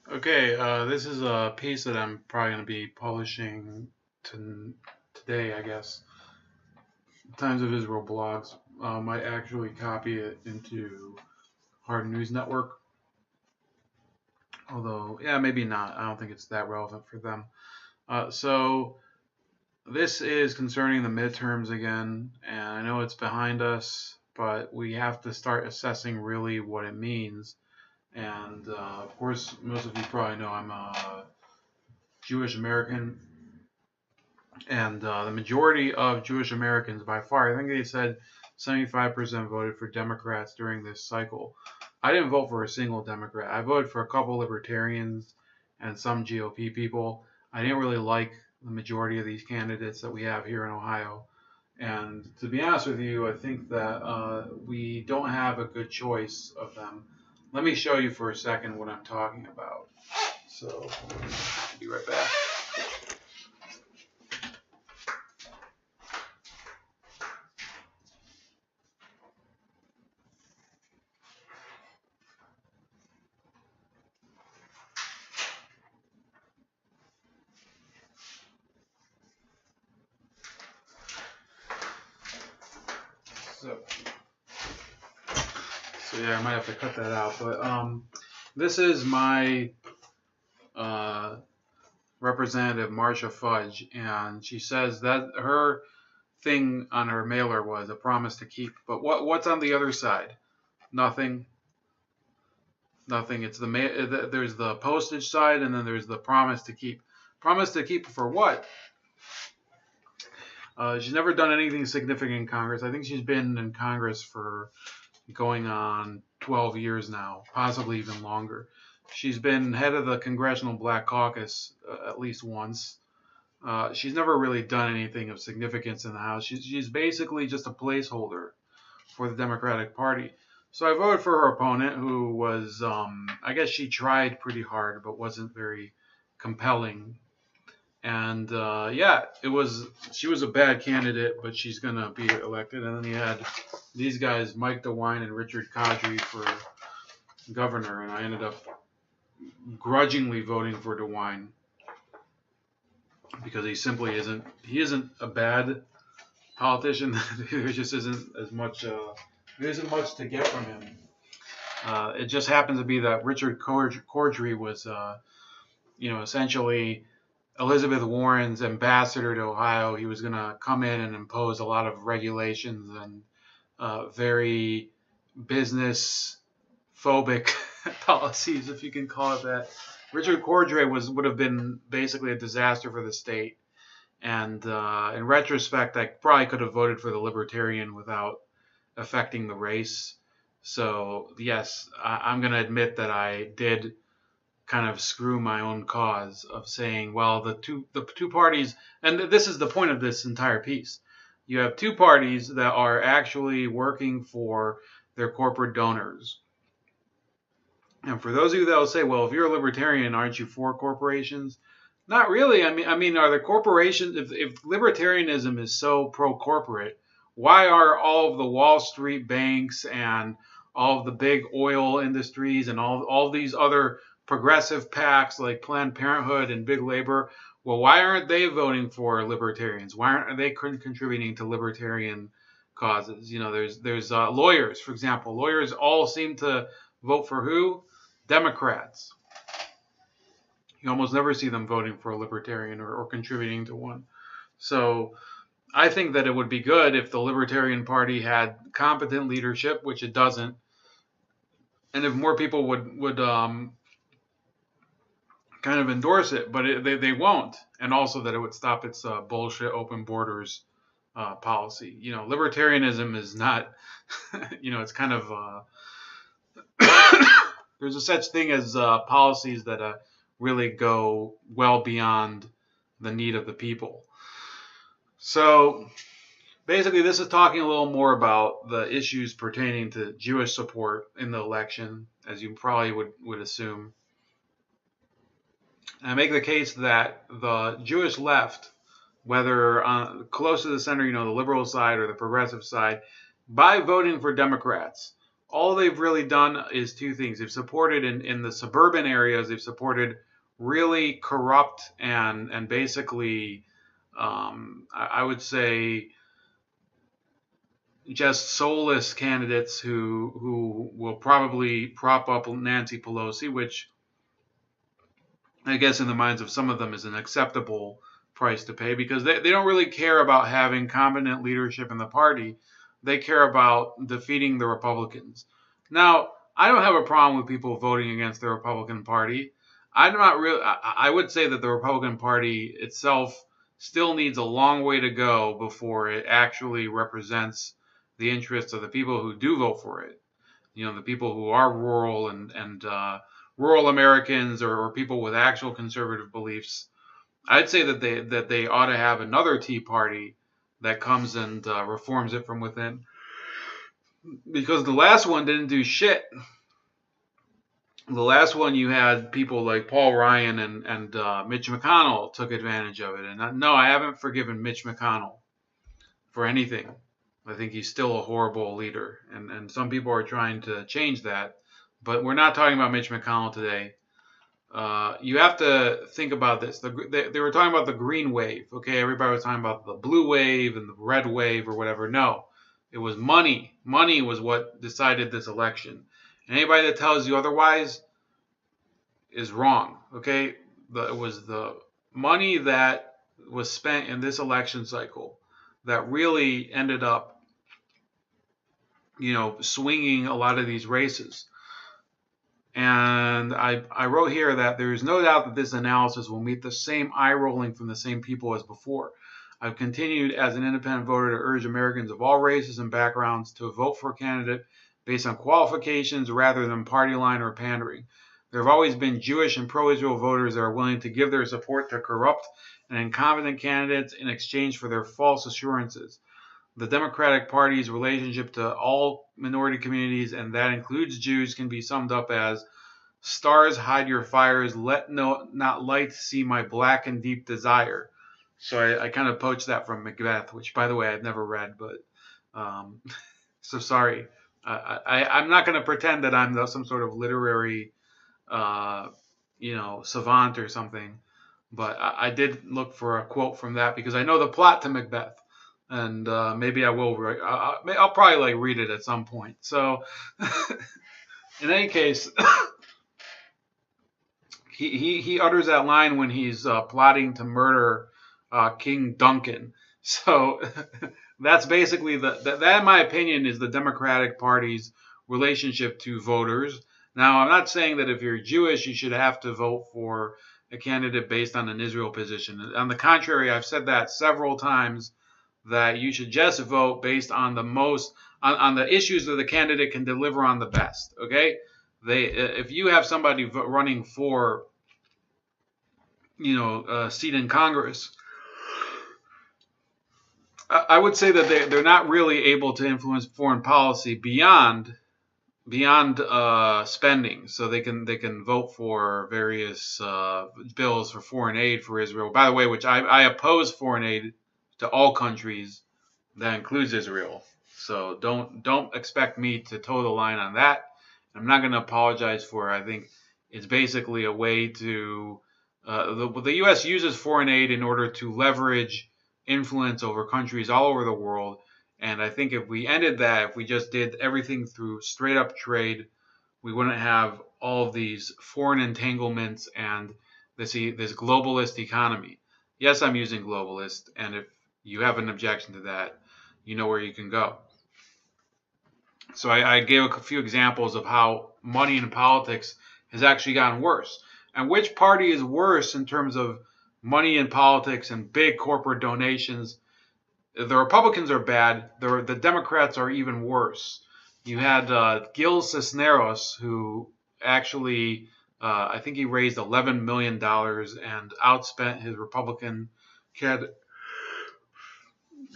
Okay, this is a piece that I'm probably going to be publishing today, I guess. Times of Israel blogs. Might actually copy it into Hard News Network. Although, yeah, maybe not. I don't think it's that relevant for them. So this is concerning the midterms again, and I know it's behind us, but we have to start assessing really what it means. And of course, most of you probably know I'm a Jewish American, and the majority of Jewish Americans, by far, I think they said 75% voted for Democrats during this cycle. I didn't vote for a single Democrat. I voted for a couple libertarians and some GOP people. I didn't really like the majority of these candidates that we have here in Ohio. And to be honest with you, I think that we don't have a good choice of them. Let me show you for a second what I'm talking about. So, I'll be right back. So, so yeah, I might have to cut that out. But this is my uh, representative, Marcia Fudge, and she says that her thing on her mailer was a promise to keep. But what's on the other side? Nothing. Nothing. It's there's the postage side, and then there's the promise to keep. Promise to keep for what? She's never done anything significant in Congress. I think she's been in Congress for going on 12 years now, possibly even longer. She's been head of the Congressional Black Caucus at least once. She's never really done anything of significance in the House. She's basically just a placeholder for the Democratic Party. So I voted for her opponent, who was, I guess she tried pretty hard, but wasn't very compelling. And yeah, she was a bad candidate, but she's gonna be elected. And then you had these guys, Mike DeWine and Richard Kadri, for governor, and I ended up grudgingly voting for DeWine because he simply isn't. He isn't a bad politician. There just isn't as much. There isn't much to get from him. It just happens to be that Richard Cordry was, essentially Elizabeth Warren's ambassador to Ohio. He was going to come in and impose a lot of regulations and very business phobic policies, if you can call it that. Richard Cordray would have been basically a disaster for the state. And in retrospect, I probably could have voted for the Libertarian without affecting the race. So yes, I'm going to admit that I did kind of screw my own cause of saying, well, the two parties, and this is the point of this entire piece. You have two parties that are actually working for their corporate donors. And for those of you that will say, well, if you're a libertarian, aren't you for corporations? Not really. I mean, are the corporations? If libertarianism is so pro-corporate, why are all of the Wall Street banks and all of the big oil industries and all these other progressive PACs like Planned Parenthood and Big Labor? Well, why aren't they voting for libertarians? Why aren't they contributing to libertarian causes? There's lawyers, for example. Lawyers all seem to vote for who? Democrats. You almost never see them voting for a libertarian or contributing to one. So I think that it would be good if the Libertarian Party had competent leadership, which it doesn't, and if more people would kind of endorse it, but they won't, and also that it would stop its bullshit open borders policy. Libertarianism is not, it's kind of there's a such thing as policies that really go well beyond the need of the people. So basically, this is talking a little more about the issues pertaining to Jewish support in the election, as you probably would assume. And I make the case that the Jewish left, whether close to the center, the liberal side or the progressive side, by voting for Democrats, all they've really done is two things. They've supported in the suburban areas, they've supported really corrupt and basically, I would say, just soulless candidates who will probably prop up Nancy Pelosi, which I guess in the minds of some of them is an acceptable price to pay because they don't really care about having competent leadership in the party. They care about defeating the Republicans. Now, I don't have a problem with people voting against the Republican Party. I'm not really. I would say that the Republican Party itself still needs a long way to go before it actually represents the interests of the people who do vote for it. You know, the people who are rural and rural Americans or people with actual conservative beliefs. I'd say that they ought to have another Tea Party that comes and reforms it from within, because the last one didn't do shit. The last one you had people like Paul Ryan and Mitch McConnell took advantage of it. And no, I haven't forgiven Mitch McConnell for anything. I think he's still a horrible leader, and some people are trying to change that. But we're not talking about Mitch McConnell today. You have to think about this. They were talking about the green wave. Okay, everybody was talking about the blue wave and the red wave or whatever. No, it was money. Money was what decided this election. Anybody that tells you otherwise is wrong. Okay, it was the money that was spent in this election cycle that really ended up, swinging a lot of these races. And I wrote here that there is no doubt that this analysis will meet the same eye rolling from the same people as before. I've continued as an independent voter to urge Americans of all races and backgrounds to vote for a candidate based on qualifications rather than party line or pandering. There have always been Jewish and pro-Israel voters that are willing to give their support to corrupt and incompetent candidates in exchange for their false assurances. The Democratic Party's relationship to all minority communities, and that includes Jews, can be summed up as stars hide your fires, let not light see my black and deep desire. So I kind of poached that from Macbeth, which, by the way, I've never read, but so sorry. I'm not going to pretend that I'm some sort of literary, savant or something, but I did look for a quote from that because I know the plot to Macbeth. And maybe I will. I'll probably read it at some point. So, in any case, he utters that line when he's plotting to murder King Duncan. So that's basically that. In my opinion, is the Democratic Party's relationship to voters. Now, I'm not saying that if you're Jewish, you should have to vote for a candidate based on an Israel position. On the contrary, I've said that several times, that you should just vote based on on the issues that the candidate can deliver on the best. Okay, if you have somebody running for a seat in Congress, I would say that they're not really able to influence foreign policy beyond spending. So they can vote for various bills for foreign aid for Israel. By the way, which I oppose foreign aid to all countries. That includes Israel. So don't expect me to toe the line on that. I'm not going to apologize for it. I think it's basically a way to the U.S. uses foreign aid in order to leverage influence over countries all over the world. And I think if we ended that, if we just did everything through straight up trade, we wouldn't have all of these foreign entanglements and this globalist economy. Yes, I'm using globalist, and if you have an objection to that, you know where you can go. So I gave a few examples of how money in politics has actually gotten worse. And which party is worse in terms of money in politics and big corporate donations? The Republicans are bad. The Democrats are even worse. You had Gil Cisneros, who actually, I think he raised $11 million and outspent his Republican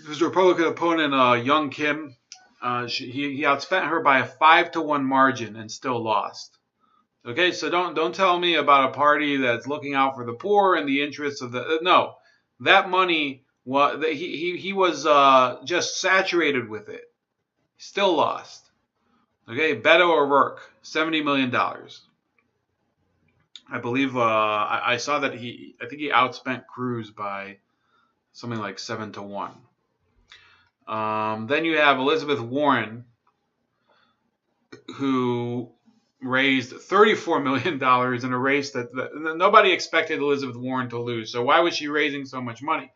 opponent, Young Kim. He outspent her by a 5-1 margin and still lost. Okay, so don't tell me about a party that's looking out for the poor and the interests of the no. That money he was just saturated with it. Still lost. Okay, Beto O'Rourke, $70 million. I believe I saw that I think he outspent Cruz by something like 7-1. Then you have Elizabeth Warren, who raised $34 million in a race that nobody expected Elizabeth Warren to lose. So why was she raising so much money?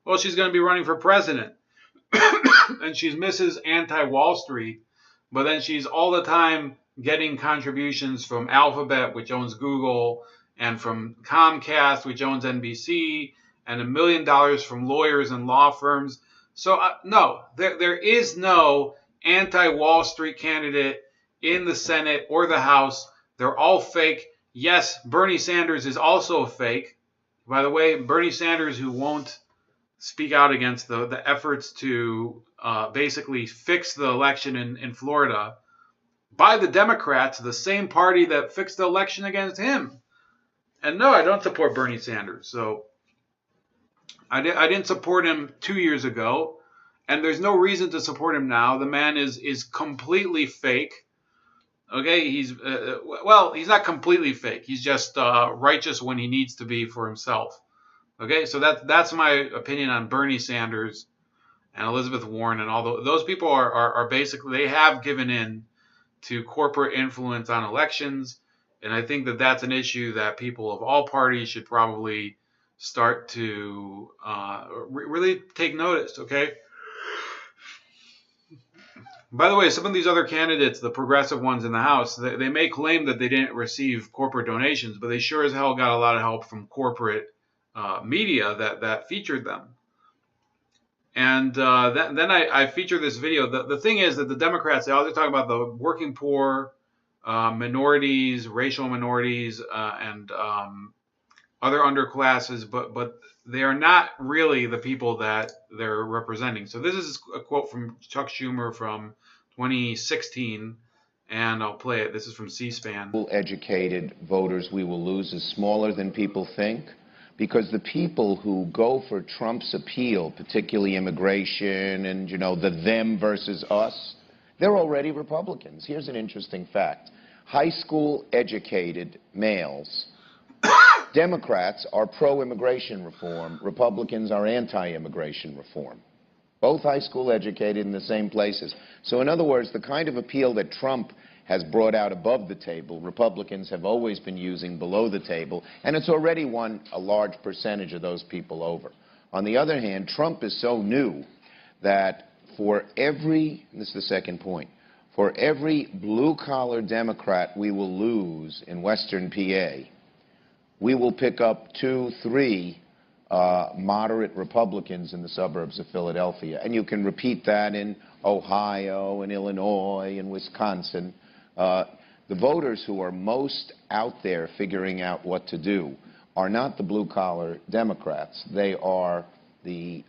Well, she's going to be running for president. And she's Mrs. Anti-Wall Street, but then she's all the time getting contributions from Alphabet, which owns Google, and from Comcast, which owns NBC, and $1 million from lawyers and law firms. So no, there is no anti-Wall Street candidate in the Senate or the House. They're all fake. Yes, Bernie Sanders is also a fake. By the way, Bernie Sanders, who won't speak out against the efforts to basically fix the election in Florida by the Democrats, the same party that fixed the election against him. And no, I don't support Bernie Sanders. So I didn't support him 2 years ago, and there's no reason to support him now. The man is completely fake. Okay, he's not completely fake. He's just righteous when he needs to be for himself. Okay, so that's my opinion on Bernie Sanders and Elizabeth Warren, and all those people are basically, they have given in to corporate influence on elections, and I think that's an issue that people of all parties should probably start to really take notice. Okay. By the way, some of these other candidates, the progressive ones in the House, they may claim that they didn't receive corporate donations, but they sure as hell got a lot of help from corporate media that featured them. And then I feature this video. The thing is that the Democrats, they always talk about the working poor, minorities, racial minorities, and other underclasses, but they are not really the people that they're representing. So this is a quote from Chuck Schumer from 2016, and I'll play it. This is from C-SPAN. Educated voters we will lose is smaller than people think, because the people who go for Trump's appeal, particularly immigration and, you know, the them versus us, they're already Republicans. Here's an interesting fact. High school educated males, Democrats are pro-immigration reform, Republicans are anti-immigration reform. Both high school educated in the same places. So in other words, the kind of appeal that Trump has brought out above the table, Republicans have always been using below the table, and it's already won a large percentage of those people over. On the other hand, Trump is so new that for every, and this is the second point, for every blue-collar Democrat we will lose in Western PA, we will pick up 2, 3 moderate Republicans in the suburbs of Philadelphia. And you can repeat that in Ohio and Illinois and Wisconsin. The voters who are most out there figuring out what to do are not the blue-collar Democrats. They are the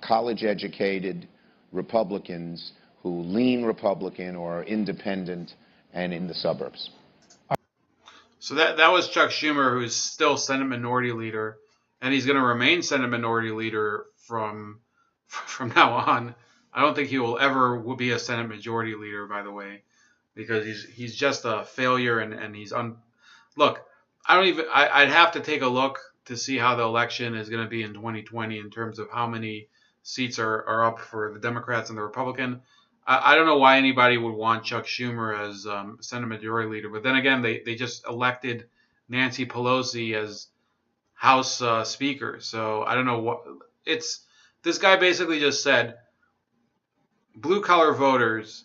college-educated Republicans who lean Republican or are independent and in the suburbs. So that was Chuck Schumer, who's still Senate Minority Leader, and he's going to remain Senate Minority Leader from now on. I don't think he will ever be a Senate Majority Leader, by the way, because he's just a failure, and he's look. I'd have to take a look to see how the election is going to be in 2020 in terms of how many seats are up for the Democrats and the Republican. I don't know why anybody would want Chuck Schumer as Senate Majority Leader, but then again, they just elected Nancy Pelosi as House Speaker, so I don't know what it's. This guy basically just said blue collar voters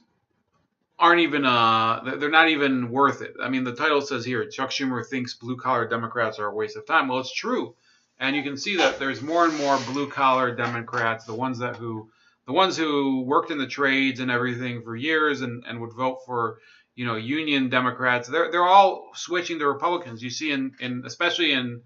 aren't even they're not even worth it. I mean, the title says here, Chuck Schumer thinks blue collar Democrats are a waste of time. Well, it's true, and you can see that there's more and more blue collar Democrats, the ones who worked in the trades and everything for years and would vote for, you know, union Democrats. They're all switching to Republicans. You see especially in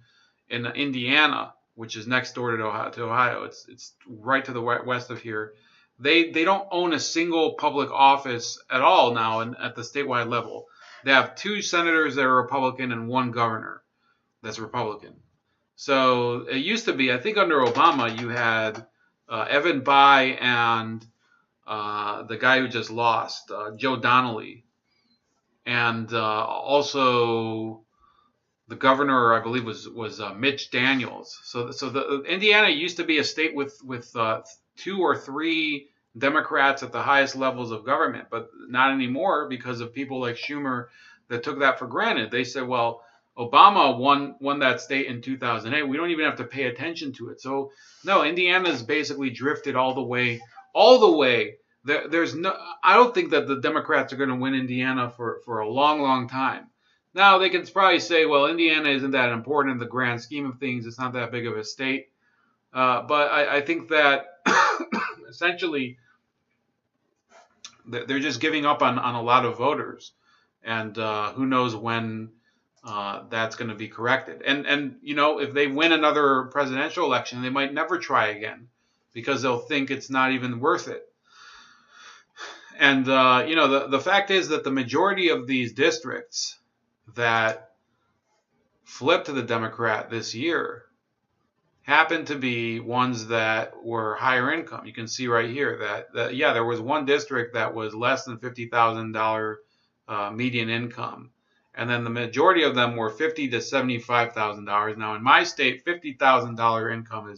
Indiana, which is next door to Ohio. It's right to the west of here. They don't own a single public office at all now at the statewide level. They have 2 senators that are Republican and 1 governor that's Republican. So it used to be, I think under Obama, you had Evan Bayh and the guy who just lost, Joe Donnelly. and also the governor, I believe, was Mitch Daniels. So the Indiana used to be a state with 2 or 3 Democrats at the highest levels of government, but not anymore because of people like Schumer that took that for granted. They said, well, Obama won that state in 2008. We don't even have to pay attention to it. So no, Indiana's basically drifted all the way, all the way. There's no. I don't think that the Democrats are going to win Indiana for a long, long time. Now, they can probably say, well, Indiana isn't that important in the grand scheme of things. It's not that big of a state. But I think that essentially they're just giving up on a lot of voters. And who knows when that's going to be corrected. And, you know, if they win another presidential election, they might never try again because they'll think it's not even worth it. And, you know, the fact is that the majority of these districts that flipped to the Democrat this year happened to be ones that were higher income. You can see right here that yeah, there was one district that was less than $50,000 median income, and then the majority of them were $50,000 to $75,000. Now in my state, $50,000 income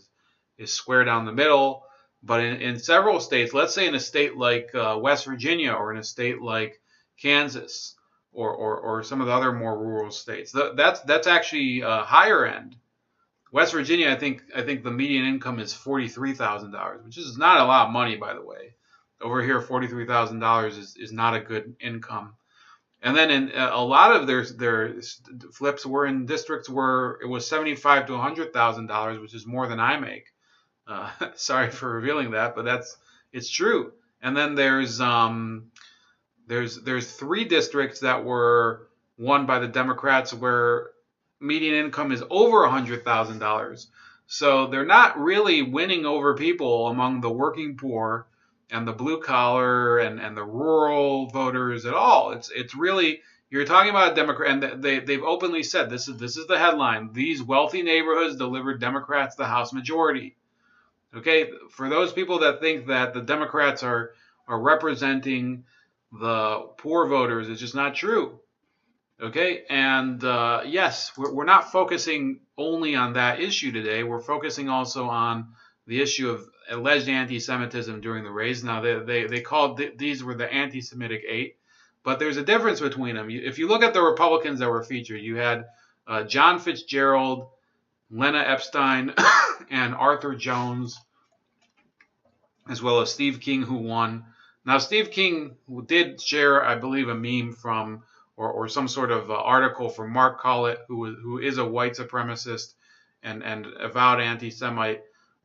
is square down the middle, but in several states, let's say in a state like West Virginia or in a state like Kansas or some of the other more rural states, that's actually higher end. West Virginia, I think the median income is $43,000, which is not a lot of money, by the way. Over here, $43,000 is not a good income. And then in a lot of their flips were in districts where it was $75,000 to $100,000, which is more than I make. Sorry for revealing that, but it's true. And then there's 3 districts that were won by the Democrats where median income is over $100,000. So they're not really winning over people among the working poor and the blue collar and the rural voters at all. It's really, you're talking about a Democrat, and they've openly said this is the headline: these wealthy neighborhoods delivered Democrats the House majority. Okay, for those people that think that the Democrats are representing the poor voters, it's just not true. Okay, and yes, we're not focusing only on that issue today. We're focusing also on the issue of alleged anti-Semitism during the race. Now, they called these were the anti-Semitic 8, but there's a difference between them. If you look at the Republicans that were featured, you had John Fitzgerald, Lena Epstein, and Arthur Jones, as well as Steve King, who won. Now, Steve King did share, I believe, a meme from or some sort of article from Mark Collett, who is a white supremacist and avowed anti-Semite.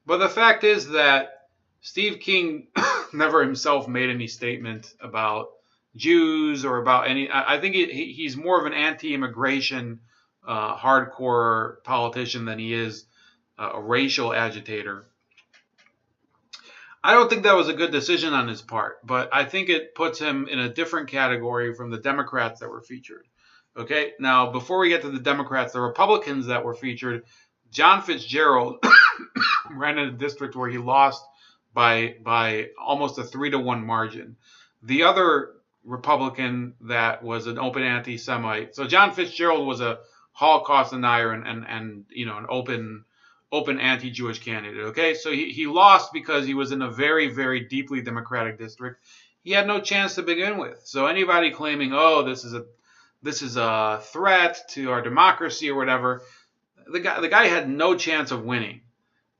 But the fact is that Steve King never himself made any statement about Jews or about any. I think he's more of an anti-immigration hardcore politician than he is a racial agitator. I don't think that was a good decision on his part, but I think it puts him in a different category from the Democrats that were featured. Okay, now before we get to the Democrats, the Republicans that were featured, John Fitzgerald ran in a district where he lost by almost a 3-to-1 margin. The other Republican that was an open anti-Semite, so John Fitzgerald was a Holocaust denier and you know, an open anti-Jewish candidate. Okay, so he lost because he was in a very, very deeply Democratic district. He had no chance to begin with. So anybody claiming, oh, this is a threat to our democracy or whatever, the guy had no chance of winning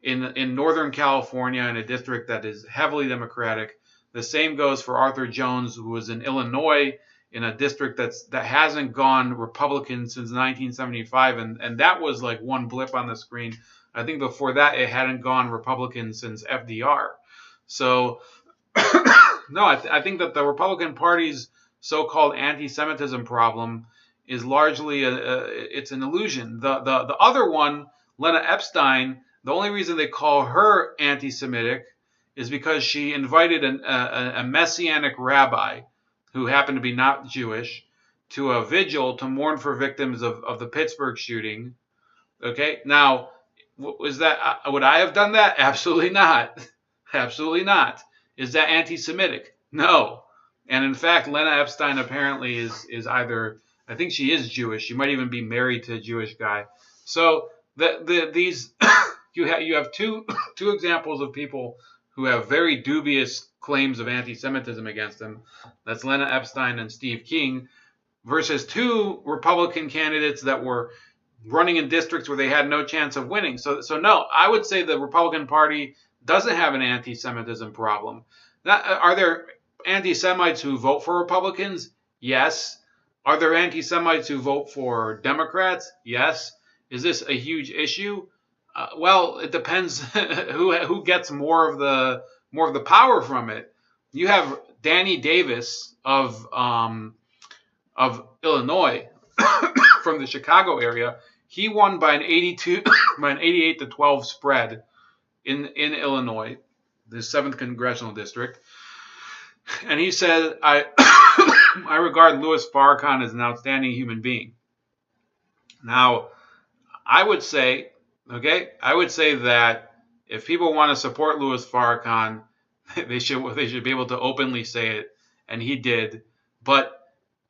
in Northern California in a district that is heavily Democratic. The same goes for Arthur Jones, who was in Illinois in a district that hasn't gone Republican since 1975, and that was like one blip on the screen. I think before that, it hadn't gone Republican since FDR. So, no, I think that the Republican Party's so-called anti-Semitism problem is largely it's an illusion. The other one, Lena Epstein, the only reason they call her anti-Semitic is because she invited a Messianic rabbi who happened to be not Jewish to a vigil to mourn for victims of the Pittsburgh shooting. Okay, now, was that would I have done that? Absolutely not. Absolutely not. Is that anti-Semitic? No. And in fact, Lena Epstein apparently is either, I think she is Jewish. She might even be married to a Jewish guy. So these you have two examples of people who have very dubious claims of anti-Semitism against them. That's Lena Epstein and Steve King, versus two Republican candidates that were running in districts where they had no chance of winning. So no, I would say the Republican Party doesn't have an anti-Semitism problem. Are there anti-Semites who vote for Republicans? Yes. Are there anti-Semites who vote for Democrats? Yes. Is this a huge issue? Well, it depends who gets more of the power from it. You have Danny Davis of Illinois from the Chicago area. He won by an 88 to 12 spread in Illinois, the 7th congressional district. And he said, I regard Louis Farrakhan as an outstanding human being. Now, I would say that if people want to support Louis Farrakhan, they should be able to openly say it, and he did. But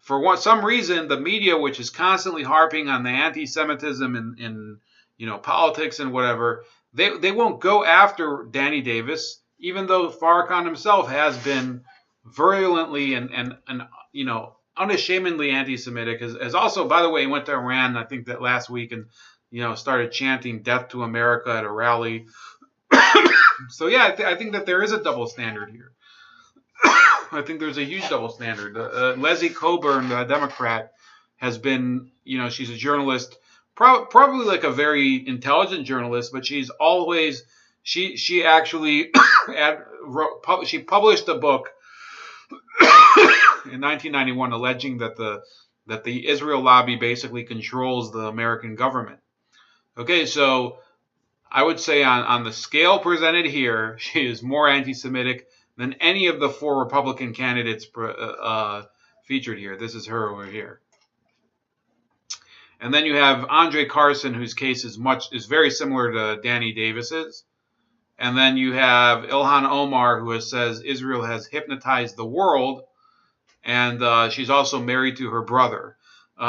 for some reason, the media, which is constantly harping on the anti-Semitism in politics and whatever, they won't go after Danny Davis, even though Farrakhan himself has been virulently and unashamedly anti-Semitic. Has also, by the way, he went to Iran, I think that last week, and started chanting "Death to America" at a rally. So yeah, I think that there is a double standard here. I think there's a huge double standard. Leslie Coburn, the Democrat, has been, she's a journalist, probably like a very intelligent journalist, but she's always, she actually she published a book in 1991 alleging that the Israel lobby basically controls the American government. Okay, so I would say on the scale presented here, she is more anti-Semitic than any of the 4 Republican candidates featured here. This is her over here. And then you have Andre Carson, whose case is very similar to Danny Davis's. And then you have Ilhan Omar, who says Israel has hypnotized the world, and she's also married to her brother.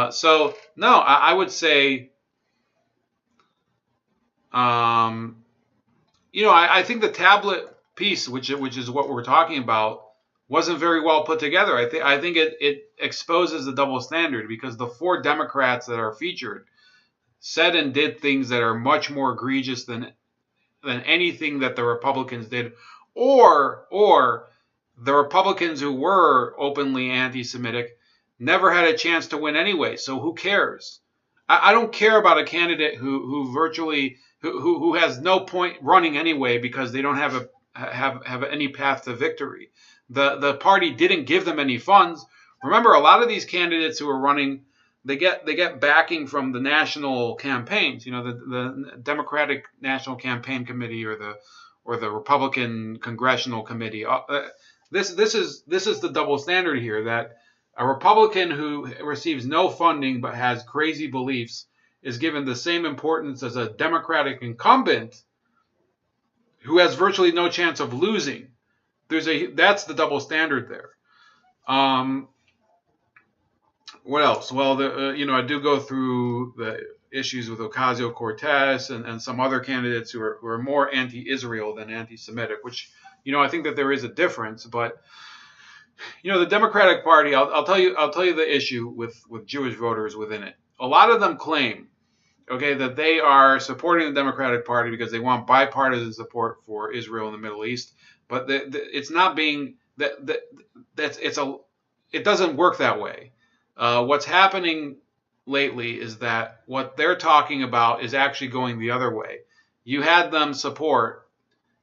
So no, I would say, I think the tablet piece, which is what we're talking about, wasn't very well put together. I think it exposes the double standard, because the 4 Democrats that are featured said and did things that are much more egregious than anything that the Republicans did, or the Republicans who were openly anti-Semitic never had a chance to win anyway. So who cares? I don't care about a candidate who virtually who has no point running anyway, because they don't have any path to victory. The party didn't give them any funds. Remember, a lot of these candidates who are running, they get backing from the national campaigns. The Democratic National Campaign Committee or the Republican Congressional Committee. This is the double standard here, that a Republican who receives no funding but has crazy beliefs is given the same importance as a Democratic incumbent who has virtually no chance of losing. That's the double standard there. What else? Well, I do go through the issues with Ocasio-Cortez and some other candidates who are more anti-Israel than anti-Semitic, which, I think that there is a difference. But, the Democratic Party, I'll tell you the issue with Jewish voters within it. A lot of them claim, that they are supporting the Democratic Party because they want bipartisan support for Israel in the Middle East, but it's not being it doesn't work that way. What's happening lately is that what they're talking about is actually going the other way. You had them support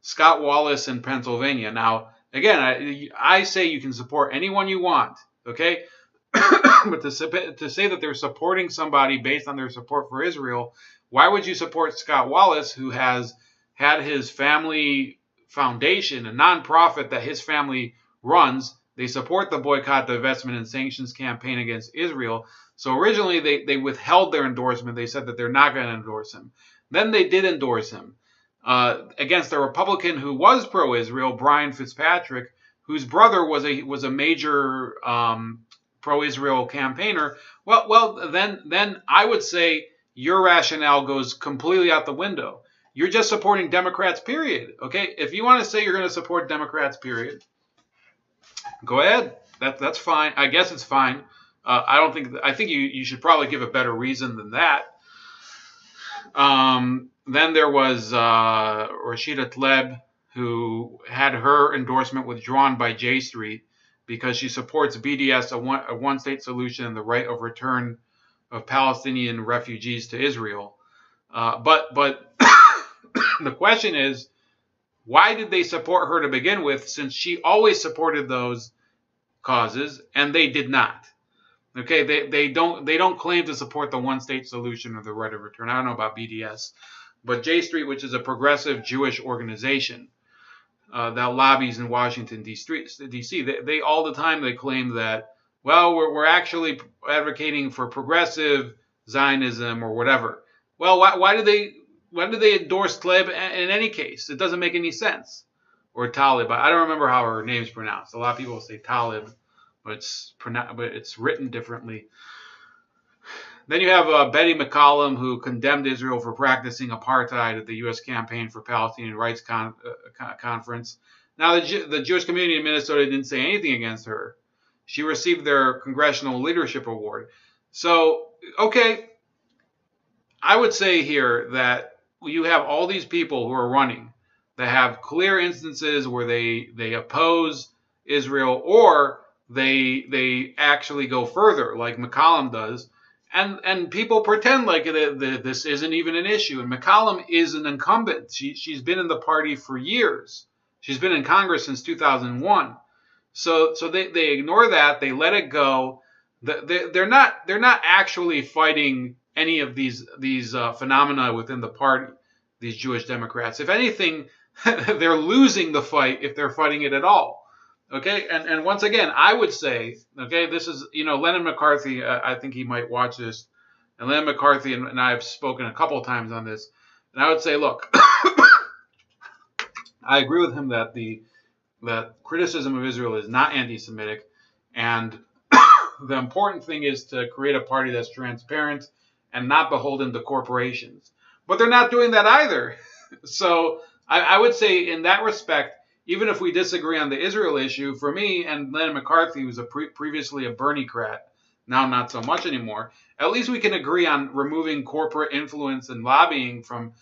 Scott Wallace in Pennsylvania. Now, again, I say you can support anyone you want, okay? But to say that they're supporting somebody based on their support for Israel, why would you support Scott Wallace, who has had his family foundation, a nonprofit that his family runs? They support the boycott, divestment, and sanctions campaign against Israel. So originally they withheld their endorsement. They said that they're not going to endorse him. Then they did endorse him against a Republican who was pro-Israel, Brian Fitzpatrick, whose brother was a major pro-Israel campaigner, then I would say your rationale goes completely out the window. You're just supporting Democrats, period. Okay, if you want to say you're going to support Democrats, period, go ahead. That's fine. I guess it's fine. I think you should probably give a better reason than that. Then there was Rashida Tlaib, who had her endorsement withdrawn by J Street because she supports BDS, a one-state solution, and the right of return of Palestinian refugees to Israel. But the question is, why did they support her to begin with, since she always supported those causes and they did not? Okay, they don't claim to support the one-state solution or the right of return. I don't know about BDS, but J Street, which is a progressive Jewish organization that lobbies in Washington D.C., they all the time they claim that, well, we're actually advocating for progressive Zionism or whatever. Well, why do they endorse Tlaib in any case? It doesn't make any sense. Or Talib. I don't remember how her name's pronounced. A lot of people say Talib, but it's written differently. Then you have Betty McCollum, who condemned Israel for practicing apartheid at the U.S. Campaign for Palestinian Rights Conference. Now, the Jewish community in Minnesota didn't say anything against her. She received their Congressional Leadership Award. So, okay, I would say here that you have all these people who are running that have clear instances where they oppose Israel, or they actually go further, like McCollum does, and people pretend like this isn't even an issue. And McCollum is an incumbent. She's been in the party for years. She's been in Congress since 2001. So they ignore that. They let it go. They're not actually fighting any of these phenomena within the party, these Jewish Democrats. If anything, they're losing the fight if they're fighting it at all. Okay, and once again, I would say, okay, this is, Lennon McCarthy, I think he might watch this, and Lennon McCarthy and I have spoken a couple of times on this, and I would say, look, I agree with him that that criticism of Israel is not anti-Semitic, and the important thing is to create a party that's transparent and not beholden to corporations. But they're not doing that either. So I would say in that respect, even if we disagree on the Israel issue, for me and Lennon McCarthy, who's previously a Bernie-crat, now not so much anymore, at least we can agree on removing corporate influence and lobbying from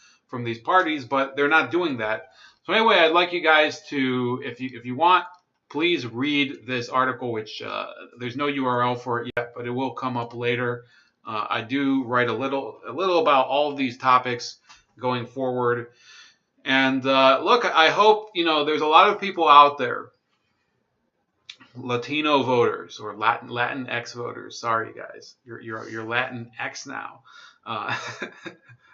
these parties, but they're not doing that. So anyway, I'd like you guys to, if you want, please read this article, which there's no URL for it yet, but it will come up later. I do write a little about all of these topics going forward. And look, I hope, there's a lot of people out there, Latino voters or Latin X voters. Sorry, guys, you're Latin X now,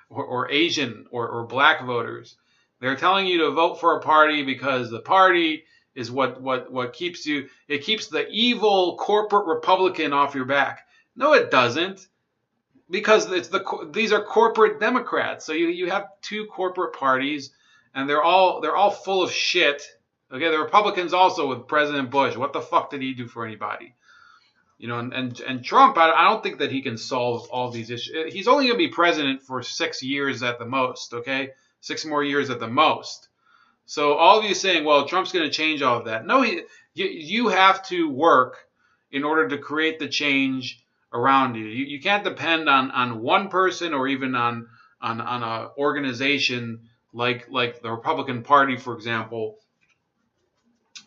or Asian or Black voters. They're telling you to vote for a party because the party is what keeps you. It keeps the evil corporate Republican off your back. No, it doesn't. Because these are corporate Democrats. So you have two corporate parties, and they're all full of shit. Okay, the Republicans also with President Bush. What the fuck did he do for anybody? And Trump, I don't think that he can solve all these issues. He's only going to be president for 6 years at the most, okay? 6 more years at the most. So all of you saying, well, Trump's going to change all of that. No, you have to work in order to create the change around you. You can't depend on one person or even on an organization like the Republican Party, for example.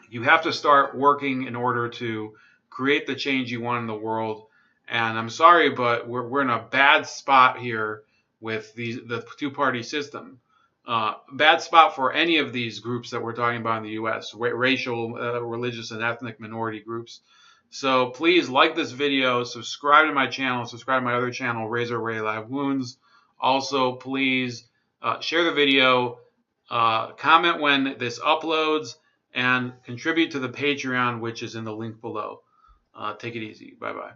You have to start working in order to create the change you want in the world. And I'm sorry, but we're in a bad spot here with the two-party system. Bad spot for any of these groups that we're talking about in the U.S., racial, religious, and ethnic minority groups. So please like this video, subscribe to my channel, subscribe to my other channel, Razor Ray Live Wounds. Also, please share the video, comment when this uploads, and contribute to the Patreon, which is in the link below. Take it easy. Bye-bye.